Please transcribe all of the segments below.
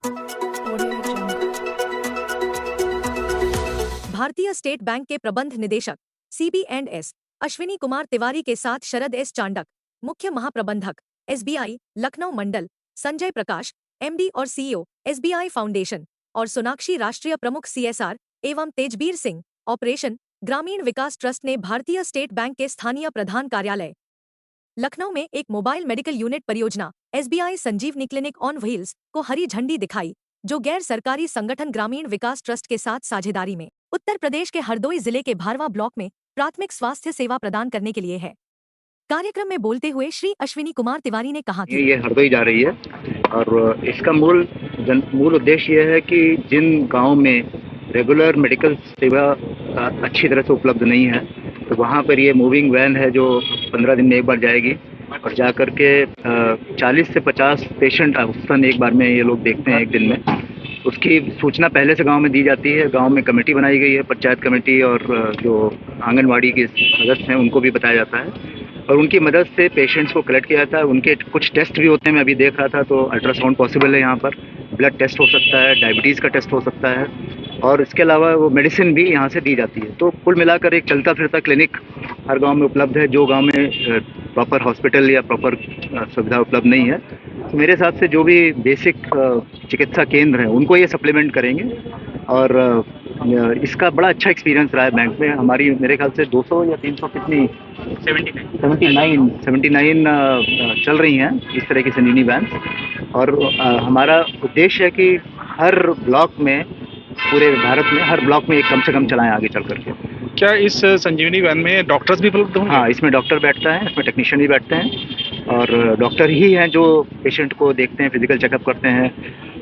Audio Jungle. भारतीय state bank के प्रबंध निदेशक CB&S अश्विनी कुमार तिवारी के साथ शरद एस चांडक, मुख्य महाप्रबंधक SBI लखनऊ मंडल, संजय प्रकाश MD और CEO SBI फाउंडेशन और सोनाक्षी राष्ट्रीय प्रमुख CSR एवं तेजबीर सिंह ऑपरेशन ग्रामीण विकास ट्रस्ट ने भारतीय स्टेट बैंक के स्थानीय प्रधान कार्यालय लखनऊ में एक मोबाइल मेडिकल यूनिट परियोजना SBI Sanjeevani clinic on wheels को हरी झंडी दिखाई, जो गैर सरकारी संगठन ग्रामीण विकास ट्रस्ट के साथ साझेदारी में उत्तर प्रदेश के हरदोई जिले के भारवा ब्लॉक में प्राथमिक स्वास्थ्य सेवा प्रदान करने के लिए है। कार्यक्रम में बोलते हुए श्री अश्विनी कुमार तिवारी ने कहा कि ये हरदोई जा रही है और इसका मूल उद्देश्य ये है कि जिन गांव में रेगुलर मेडिकल सेवा अच्छी तरह से उपलब्ध नहीं है, तो वहाँ पर ये मूविंग वैन है जो 15 दिन में एक बार जाएगी और जा कर के 40 से 50 पेशेंट औसतन एक बार में ये लोग देखते हैं एक दिन में। उसकी सूचना पहले से गांव में दी जाती है। गांव में कमेटी बनाई गई है, पंचायत कमेटी, और जो आंगनवाड़ी के सदस्य हैं उनको भी बताया जाता है और उनकी मदद से पेशेंट्स को कलेक्ट किया जाता है। उनके कुछ टेस्ट भी होते हैं, मैं अभी देख रहा था, तो अल्ट्रासाउंड पॉसिबल है यहाँ पर, ब्लड टेस्ट हो सकता है, डायबिटीज़ का टेस्ट हो सकता है और इसके अलावा वो मेडिसिन भी यहाँ से दी जाती है। तो कुल मिलाकर एक चलता फिरता क्लिनिक हर गांव में उपलब्ध है। जो गांव में प्रॉपर हॉस्पिटल या प्रॉपर सुविधा उपलब्ध नहीं है, तो मेरे हिसाब से जो भी बेसिक चिकित्सा केंद्र हैं उनको ये सप्लीमेंट करेंगे। और इसका बड़ा अच्छा एक्सपीरियंस रहा है बैंक में। हमारी मेरे ख्याल से 200 या 300 कितनी 79 चल रही हैं इस तरह की संजीवनी वैन। और हमारा उद्देश्य है कि हर ब्लॉक में, पूरे भारत में हर ब्लॉक में एक कम से कम चलाएं आगे चल करके। क्या इस संजीवनी वैन में डॉक्टर्स भी उपलब्ध होंगे? हाँ, इसमें डॉक्टर बैठता है, इसमें टेक्नीशियन भी बैठते हैं और डॉक्टर ही हैं जो पेशेंट को देखते हैं, फिजिकल चेकअप करते हैं,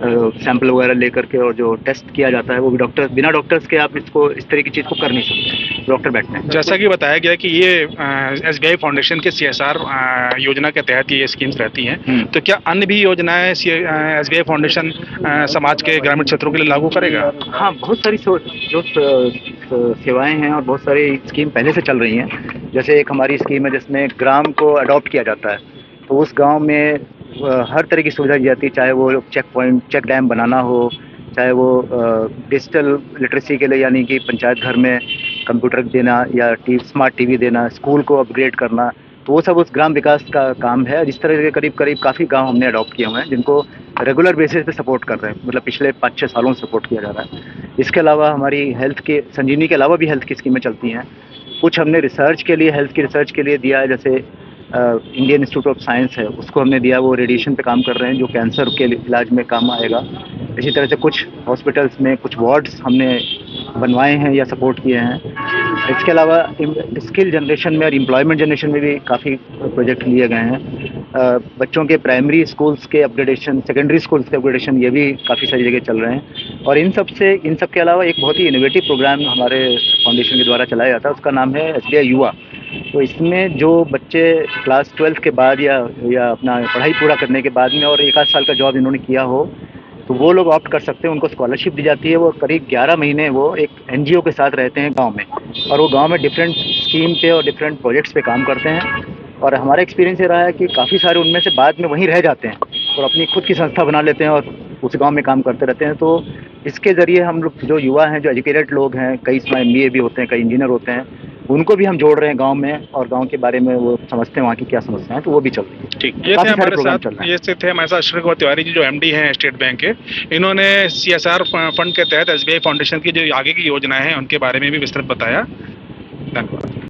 सैंपल वगैरह लेकर के, और जो टेस्ट किया जाता है वो भी डॉक्टर, बिना डॉक्टर्स के आप इसको इस तरह की चीज़ को कर नहीं सकते, डॉक्टर बैठते हैं। जैसा कि बताया गया कि ये SBI फाउंडेशन के CSR योजना के तहत ये स्कीम्स रहती हैं, तो क्या अन्य भी योजनाएं SBI फाउंडेशन समाज के ग्रामीण क्षेत्रों के लिए लागू करेगा? हाँ, बहुत सारी जो सेवाएं हैं और बहुत सारी स्कीम पहले से चल रही हैं। जैसे एक हमारी स्कीम है जिसमें ग्राम को अडॉप्ट किया जाता है, तो उस गांव में हर तरह की सुविधा दी जाती है, चाहे वो चेक पॉइंट, चेक डैम बनाना हो, चाहे वो डिजिटल लिटरेसी के लिए यानी कि पंचायत घर में कंप्यूटर देना या स्मार्ट टीवी देना, स्कूल को अपग्रेड करना, तो वो सब उस ग्राम विकास का काम है। जिस तरह के करीब काफ़ी गांव हमने अडॉप्ट किए हुए हैं जिनको रेगुलर बेसिस पे सपोर्ट कर रहे हैं, मतलब पिछले 5-6 सालों से सपोर्ट किया जा रहा है। इसके अलावा हमारी हेल्थ के संजीवनी के अलावा भी हेल्थ की स्कीमें चलती हैं। कुछ हमने रिसर्च के लिए, हेल्थ की रिसर्च के लिए दिया है, जैसे इंडियन इंस्टीट्यूट ऑफ साइंस है, उसको हमने दिया, वो रेडिएशन पे काम कर रहे हैं जो कैंसर के इलाज में काम आएगा। इसी तरह से कुछ हॉस्पिटल्स में कुछ वार्ड्स हमने बनवाए हैं या सपोर्ट किए हैं। इसके अलावा स्किल जनरेशन में और एम्प्लॉयमेंट जनरेशन में भी काफ़ी प्रोजेक्ट लिए गए हैं। बच्चों के प्राइमरी स्कूल्स के अपग्रेडेशन, सेकेंडरी स्कूल्स के अपग्रेडेशन, ये भी काफ़ी सारी जगह चल रहे हैं। और इन सब के अलावा एक बहुत ही इनोवेटिव प्रोग्राम हमारे फाउंडेशन के द्वारा चलाया जाता है, उसका नाम है SBI युवा। तो इसमें जो बच्चे क्लास 12 के बाद या अपना पढ़ाई पूरा करने के बाद में और 1 आध साल का जॉब इन्होंने किया हो, तो वो लोग ऑप्ट कर सकते हैं, उनको स्कॉलरशिप दी जाती है। वो करीब 11 महीने वो एक NGO के साथ रहते हैं गांव में, और वो गांव में डिफरेंट स्कीम पे और डिफरेंट प्रोजेक्ट्स पे काम करते हैं। और हमारा एक्सपीरियंस ये रहा है कि काफ़ी सारे उनमें से बाद में वहीं रह जाते हैं और अपनी खुद की संस्था बना लेते हैं और उस गांव में काम करते रहते हैं। तो इसके ज़रिए हम लोग, जो युवा हैं, जो एजुकेटेड लोग हैं, कई इसमें MBA भी होते हैं, कई इंजीनियर होते हैं, उनको भी हम जोड़ रहे हैं गांव में, और गांव के बारे में वो समझते हैं वहाँ की क्या समस्या है, तो वो भी चल रही है। ठीक, ये थे हमारे साथ अश्विनी कुमार तिवारी जी, जो MD हैं स्टेट बैंक के। इन्होंने CSR फंड के तहत SBI फाउंडेशन की जो आगे की योजनाएं हैं उनके बारे में भी विस्तृत बताया। धन्यवाद।